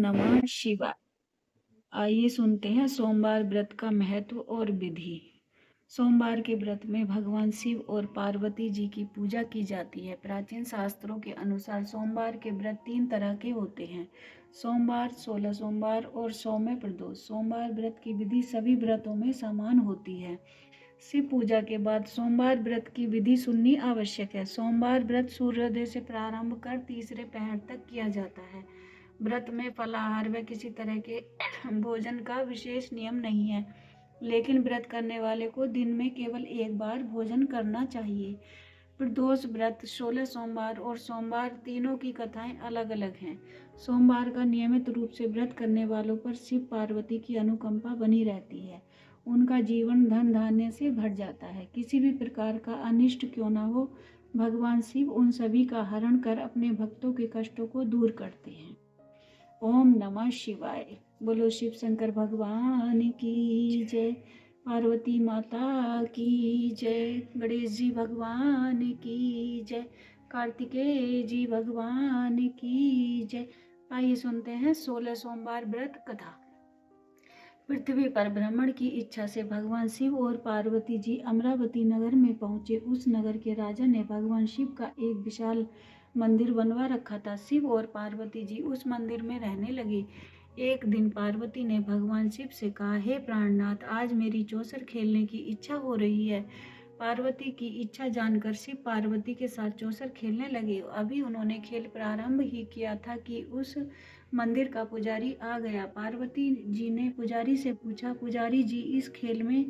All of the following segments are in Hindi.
नमः शिवाय। आइए सुनते हैं सोमवार व्रत का महत्व और विधि। सोमवार के व्रत में भगवान शिव और पार्वती जी की पूजा की जाती है। प्राचीन शास्त्रों के अनुसार सोमवार के व्रत 3 तरह के होते हैं: सोमवार, 16 सोमवार और 100 में प्रदोष। सोमवार व्रत की विधि सभी व्रतों में समान होती है। शिव पूजा के बाद सोमवार व्रत की विधि सुननी आवश्यक है। सोमवार व्रत सूर्योदय से प्रारंभ कर तीसरे पहर तक किया जाता है। व्रत में फलाहार व किसी तरह के भोजन का विशेष नियम नहीं है, लेकिन व्रत करने वाले को दिन में केवल एक बार भोजन करना चाहिए। प्रदोष व्रत 16 सोमवार और सोमवार तीनों की कथाएं अलग अलग हैं। सोमवार का नियमित रूप से व्रत करने वालों पर शिव पार्वती की अनुकंपा बनी रहती है। उनका जीवन धन धान्य से भर जाता है। किसी भी प्रकार का अनिष्ट क्यों न हो, भगवान शिव उन सभी का हरण कर अपने भक्तों के कष्टों को दूर करते हैं। ओम नमः शिवाय। बोलो शिव शंकर भगवान की जय, पार्वती माता की जय, गणेश जी भगवान की जय, कार्तिकेय जी भगवान की जय। आइए सुनते हैं 16 सोमवार व्रत कथा। पृथ्वी पर भ्रमण की इच्छा से भगवान शिव और पार्वती जी अमरावती नगर में पहुंचे। उस नगर के राजा ने भगवान शिव का एक विशाल मंदिर बनवा रखा था। शिव और पार्वती जी उस मंदिर में रहने लगे। एक दिन पार्वती ने भगवान शिव से कहा, हे प्राणनाथ, आज मेरी चौसर खेलने की इच्छा हो रही है। पार्वती की इच्छा जानकर शिव पार्वती के साथ चौसर खेलने लगे। अभी उन्होंने खेल प्रारंभ ही किया था कि उस मंदिर का पुजारी आ गया। पार्वती जी ने पुजारी से पूछा, पुजारी जी, इस खेल में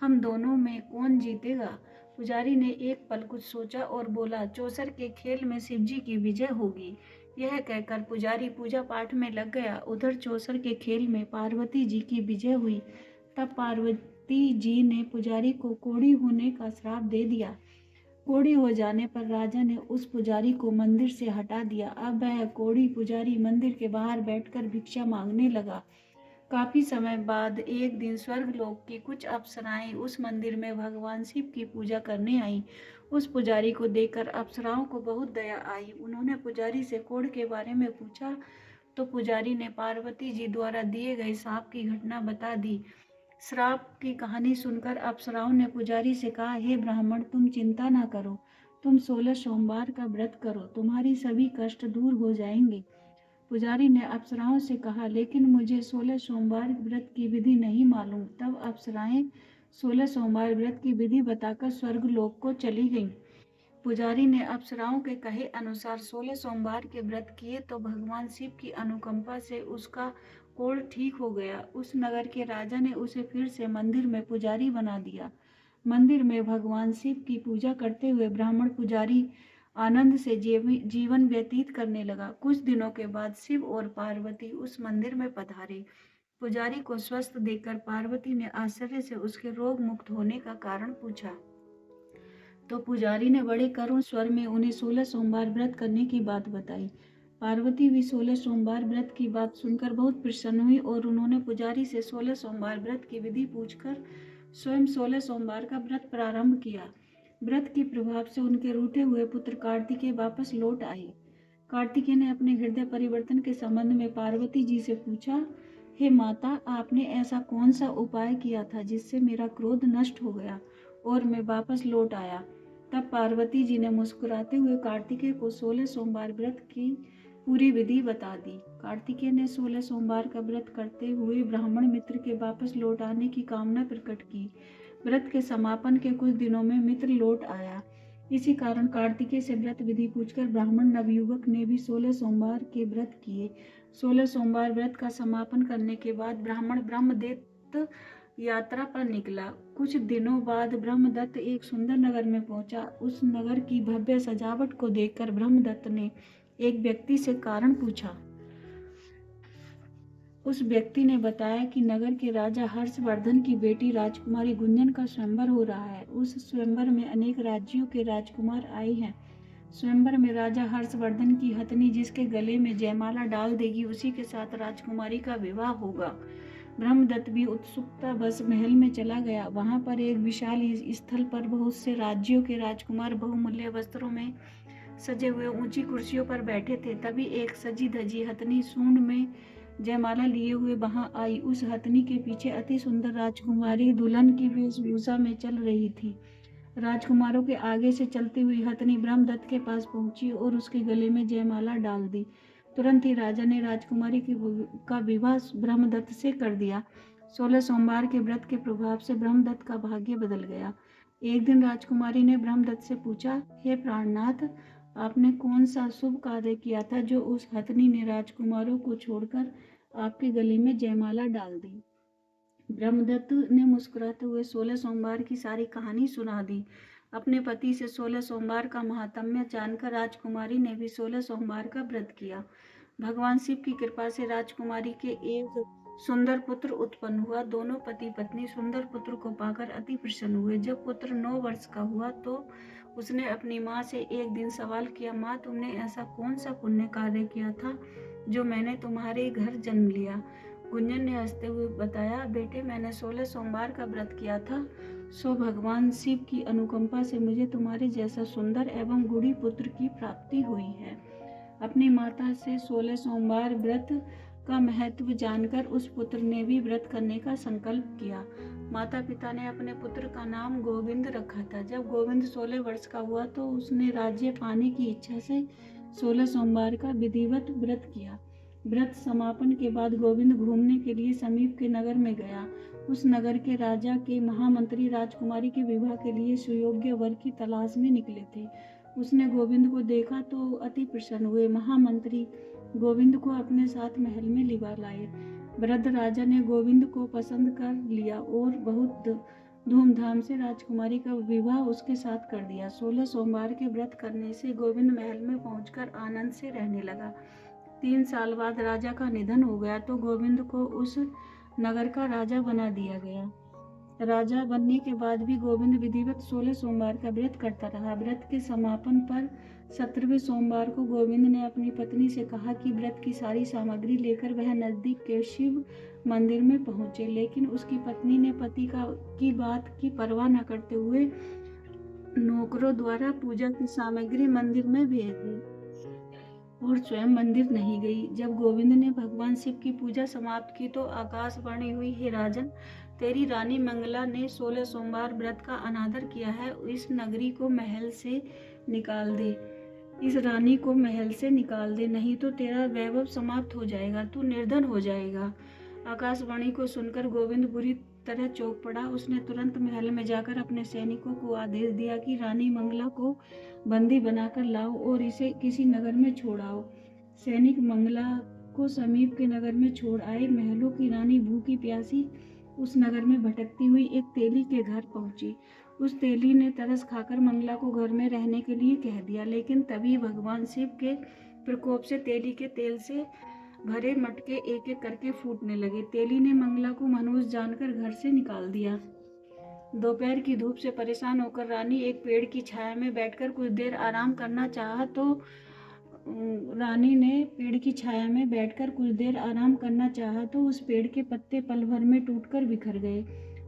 हम दोनों में कौन जीतेगा? पुजारी ने एक पल कुछ सोचा और बोला, चौसर के खेल में शिवजी की विजय होगी। यह कहकर पुजारी पूजा पाठ में लग गया। उधर चौसर के खेल में पार्वती जी की विजय हुई। तब पार्वती जी ने पुजारी को कोढ़ी होने का श्राप दे दिया। कोढ़ी हो जाने पर राजा ने उस पुजारी को मंदिर से हटा दिया। अब वह कोढ़ी पुजारी मंदिर के बाहर बैठकर भिक्षा मांगने लगा। काफी समय बाद एक दिन स्वर्गलोक की कुछ अप्सराएं उस मंदिर में भगवान शिव की पूजा करने आईं। उस पुजारी को देखकर अप्सराओं को बहुत दया आई। उन्होंने पुजारी से कोढ़ के बारे में पूछा तो पुजारी ने पार्वती जी द्वारा दिए गए श्राप की घटना बता दी। श्राप की कहानी सुनकर अप्सराओं ने पुजारी से कहा, हे ब्राह्मण, तुम चिंता न करो, तुम 16 सोमवार का व्रत करो, तुम्हारी सभी कष्ट दूर हो जाएंगे। पुजारी ने अप्सराओं से कहा, लेकिन मुझे 16 सोमवार व्रत की विधि नहीं मालूम। तब अप्सराएं 16 सोमवार व्रत की विधि बताकर स्वर्गलोक को चली गईं। पुजारी ने अप्सराओं के कहे अनुसार 16 सोमवार के व्रत किए तो भगवान शिव की अनुकंपा से उसका कोढ़ ठीक हो गया। उस नगर के राजा ने उसे फिर से मंदिर में पुजारी बना दिया। मंदिर में भगवान शिव की पूजा करते हुए ब्राह्मण पुजारी आनंद से जीवन व्यतीत करने लगा। कुछ दिनों के बाद शिव और पार्वती उस मंदिर में पधारे। पुजारी को स्वस्थ देखकर पार्वती ने आश्चर्य से उसके रोग मुक्त होने का कारण पूछा, तो पुजारी ने बड़े करुण स्वर में उन्हें 16 सोमवार व्रत करने की बात बताई। पार्वती भी 16 सोमवार व्रत की बात सुनकर बहुत प्रसन्न हुई और उन्होंने पुजारी से 16 सोमवार व्रत की विधि पूछकर स्वयं 16 सोमवार का व्रत प्रारंभ किया। व्रत के प्रभाव से उनके रूठे हुए पुत्र कार्तिकेय वापस लौट आए। कार्तिकेय ने अपने हृदय परिवर्तन के संबंध में पार्वती जी से पूछा, हे माता, आपने ऐसा कौन सा उपाय किया था जिससे मेरा क्रोध नष्ट हो गया और मैं वापस लौट आया? तब पार्वती जी ने मुस्कुराते हुए कार्तिकेय को 16 सोमवार व्रत की पूरी विधि बता दी। कार्तिकेय ने 16 सोमवार का व्रत करते हुए ब्राह्मण मित्र के वापस लौट आने की कामना प्रकट की। व्रत के समापन के कुछ दिनों में मित्र लौट आया। इसी कारण कार्तिकेय से व्रत विधि पूछकर ब्राह्मण नवयुवक ने भी 16 सोमवार के व्रत किए। 16 सोमवार व्रत का समापन करने के बाद ब्राह्मण ब्रह्मदत्त यात्रा पर निकला। कुछ दिनों बाद ब्रह्मदत्त एक सुंदर नगर में पहुंचा। उस नगर की भव्य सजावट को देखकर ब्रह्मदत्त ने एक व्यक्ति से कारण पूछा। उस व्यक्ति ने बताया कि नगर के राजा हर्षवर्धन की बेटी राजकुमारी गुंजन का स्वयंवर हो रहा है। उस स्वयंवर में अनेक राज्यों के राजकुमार आए हैं। स्वयंवर में राजा हर्षवर्धन की हथनी जिसके गले में जयमाला डाल देगी, उसी के साथ राजकुमारी का विवाह होगा। ब्रह्मदत्त भी उत्सुकता बस महल में चला गया। वहां पर एक विशाल स्थल पर बहुत से राज्यों के राजकुमार बहुमूल्य वस्त्रों में सजे हुए ऊंची कुर्सियों पर बैठे थे। तभी एक सजी धजी हथनी सूंड में जयमाला लिए हुए वहां आई। उस हथनी के पीछे अति सुंदर राजकुमारी दुल्हन की वेशभूषा में चल रही थी। राजकुमारों के आगे से चलती हुई हथनी ब्रह्मदत्त के पास पहुंची और उसके गले में जयमाला डाल दी। तुरंत ही राजा ने राजकुमारी का विवाह ब्रह्मदत्त से कर दिया। 16 सोमवार के व्रत के प्रभाव से ब्रह्मदत्त का भाग्य बदल गया। एक दिन राजकुमारी ने ब्रह्मदत्त से पूछा, हे प्राणनाथ, आपने कौन सा शुभ कार्य किया था जो उस हथनी ने राजकुमारों को छोड़कर आपके गले में जयमाला डाल दी? ब्रह्मदत्त ने मुस्कुराते हुए 16 सोमवार की सारी कहानी सुना दी। अपने पति से 16 सोमवार का महात्म्य जानकर राजकुमारी ने भी 16 सोमवार का व्रत किया। भगवान शिव की कृपा से राजकुमारी के एक सुंदर पुत्र उत्पन्न हुआ। दोनों पति पत्नी सुंदर पुत्र को पाकर अति प्रसन्न हुए। जब पुत्र 9 वर्ष का हुआ तो उसने अपनी माँ से एक दिन सवाल किया, माँ, तुमने ऐसा कौन सा पुण्य कार्य किया था जो मैंने तुम्हारे घर जन्म लिया? गुंजन ने हंसते हुए बताया, बेटे, मैंने 16 सोमवार का व्रत किया था, सो भगवान शिव की अनुकंपा से मुझे तुम्हारे जैसा सुंदर एवं गुणी पुत्र की प्राप्ति हुई है। अपनी माता से 16 सोमवार व्रत का महत्व जानकर उस पुत्र ने भी व्रत करने का संकल्प किया। माता पिता ने अपने पुत्र का नाम गोविंद रखा था। जब गोविंद 16 वर्ष का हुआ तो उसने राज्य पाने की इच्छा से 16 सोमवार का विधिवत व्रत किया। व्रत समापन के बाद गोविंद घूमने के लिए समीप के नगर में गया। उस नगर के राजा के महामंत्री राजकुमारी के विवाह के लिए सुयोग्य वर की तलाश में निकले थे। उसने गोविंद को देखा तो अति प्रसन्न हुए। महामंत्री गोविंद को अपने साथ महल में लिवा लाए। वृद्ध राजा ने गोविंद को पसंद कर लिया और बहुत धूमधाम से राजकुमारी का विवाह उसके साथ कर दिया। 16 सोमवार के व्रत करने से गोविंद महल में पहुंचकर आनंद से रहने लगा। 3 साल बाद राजा का निधन हो गया तो गोविंद को उस नगर का राजा बना दिया गया। राजा बनने के बाद भी गोविंद विधिवत 16 सोमवार का व्रत करता रहा। व्रत के समापन पर 17वें सोमवार को गोविंद ने अपनी पत्नी से कहा कि व्रत की सारी सामग्री लेकर वह नजदीक के शिव मंदिर में पहुंचे, लेकिन उसकी पत्नी ने पति की बात की परवाह न करते हुए नौकरों द्वारा पूजा की सामग्री मंदिर में भेज दी और स्वयं मंदिर नहीं गई। जब गोविंद ने भगवान शिव की पूजा समाप्त की तो आकाशवाणी हुई, हे राजन, तेरी रानी मंगला ने 16 सोमवार व्रत का अनादर किया है। इस नगरी को महल से निकाल दे, इस रानी को महल से निकाल दे, नहीं तो तेरा वैभव समाप्त हो जाएगा, तू निर्धन हो जाएगा। आकाशवाणी को सुनकर गोविंद बुरी तरह चौंक पड़ा। उसने तुरंत महल में जाकर अपने सैनिकों को आदेश दिया कि रानी मंगला को बंदी बनाकर लाओ और इसे किसी नगर में छोड़ आओ। सैनिक मंगला को समीप के नगर में छोड़ आए। महलों की रानी भूखी प्यासी उस नगर में भटकती हुई एक तेली के घर पहुंची। उस तेली ने तरस खाकर मंगला को घर में रहने के लिए कह दिया, लेकिन तभी भगवान शिव के प्रकोप से तेली के तेल से भरे मटके एक एक करके फूटने लगे। तेली ने मंगला को मनहूस जानकर घर से निकाल दिया। दोपहर की धूप से परेशान होकर रानी एक पेड़ की छाया में बैठकर कुछ देर आराम करना चाहा तो उस पेड़ के पत्ते पल भर में टूटकर बिखर गए।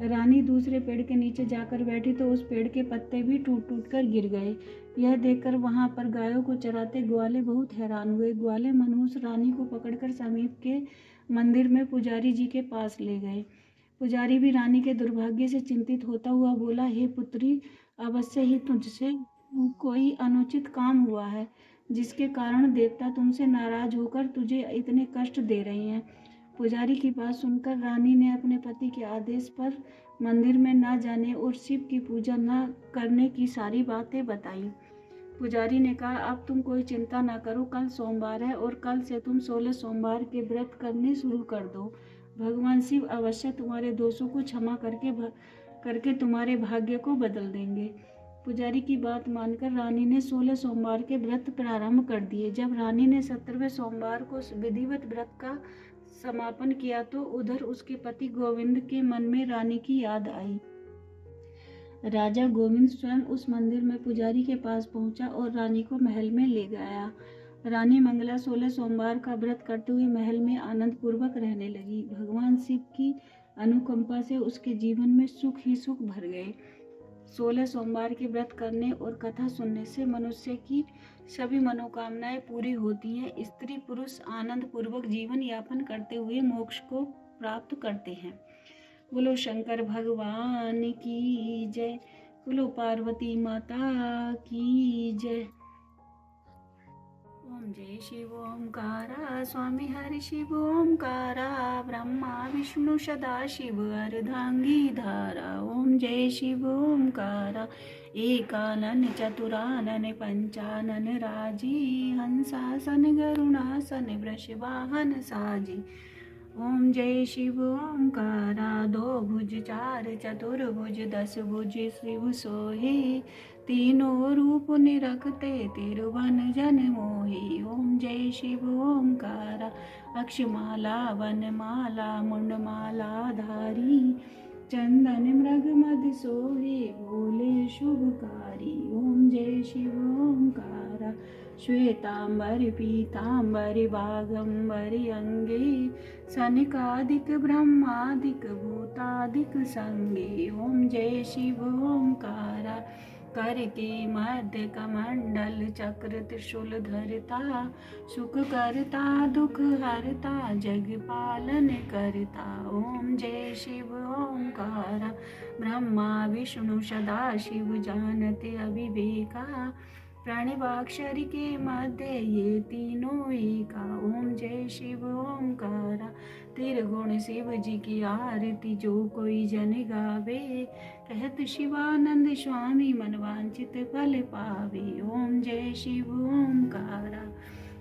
रानी दूसरे पेड़ के नीचे जाकर बैठी तो उस पेड़ के पत्ते भी टूट टूट कर गिर गए। यह देखकर वहां पर गायों को चराते ग्वाले बहुत हैरान हुए। ग्वाले मनहूस रानी को पकड़कर समीप के मंदिर में पुजारी जी के पास ले गए। पुजारी भी रानी के दुर्भाग्य से चिंतित होता हुआ बोला, हे पुत्री, अवश्य ही तुझसे कोई अनुचित काम हुआ है, जिसके कारण देवता तुमसे नाराज होकर तुझे इतने कष्ट दे रहे हैं। पुजारी की बात सुनकर रानी ने अपने पति के आदेश पर मंदिर में न जाने और शिव की पूजा न करने की सारी बातें बताई। पुजारी ने कहा, अब तुम कोई चिंता न करो, कल सोमवार है और कल से तुम 16 सोमवार के व्रत करने शुरू कर दो। भगवान शिव अवश्य तुम्हारे दोषों को क्षमा करके तुम्हारे भाग्य को बदल देंगे। पुजारी की बात मानकर रानी ने 16 सोमवार के व्रत प्रारंभ कर दिए। जब रानी ने 17वें सोमवार को विधिवत व्रत का समापन किया तो उधर उसके पति गोविंद के मन में रानी की याद आई। राजा गोविंद स्वयं उस मंदिर में पुजारी के पास पहुंचा और रानी को महल में ले गया। रानी मंगला 16 सोमवार का व्रत करते हुए महल में आनंद पूर्वक रहने लगी। भगवान शिव की अनुकंपा से उसके जीवन में सुख ही सुख भर गए। 16 सोमवार के व्रत करने और कथा सुनने से मनुष्य की सभी मनोकामनाएं पूरी होती हैं। स्त्री पुरुष आनंद पूर्वक जीवन यापन करते हुए मोक्ष को प्राप्त करते हैं। बोलो शंकर भगवान की जय। बोलो पार्वती माता की जय। ओम जय शिव ओंकारा स्वामी हरि शिव ओंकारा ब्रह्मा विष्णु सदा शिव अर्धांगी धारा। ओम जय शिव ओंकारा एकानन चतुरानन पंचानन राजी हंसासन गरुणासन वृषवाहन साजी। ओम जय शिव ओंकारा दो भुज चार चतुर्भुज 10 भुज शिव सोहे तीनों रूप निरखते तिरुवन जन मोहि। ओम जय शिव ओंकारा अक्षमाला वनमाला मुंडमाला धारी चंदन मृग मद सोहे बोले शुभकारी। ओम जय शिव ओंकारा श्वेतांबर पीतांबर बागंबर अंगे सनकादिक ब्रह्मादिक भूतादिक संगे। ओम जय शिव ओंकारा कर के मध्य कमंडल चक्र त्रिशूल धरता सुख करता दुख हरता जग पालन करता। ओम जय शिव ओंकारा ब्रह्मा विष्णु सदा शिव जानते अविवेका प्राणिवाक्षर के मध्य ये तीनों एका। ओम जय शिव ओंकारा त्रिगुण शिव जी की आरती जो कोई जन गावे कहत शिवानंद स्वामी मनवांचित फल पावे। ओम जय शिव ओंकारा।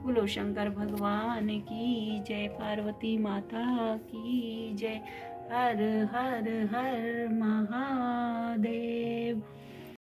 बोलो शंकर भगवान की जय। पार्वती माता की जय। हर हर हर महादेव।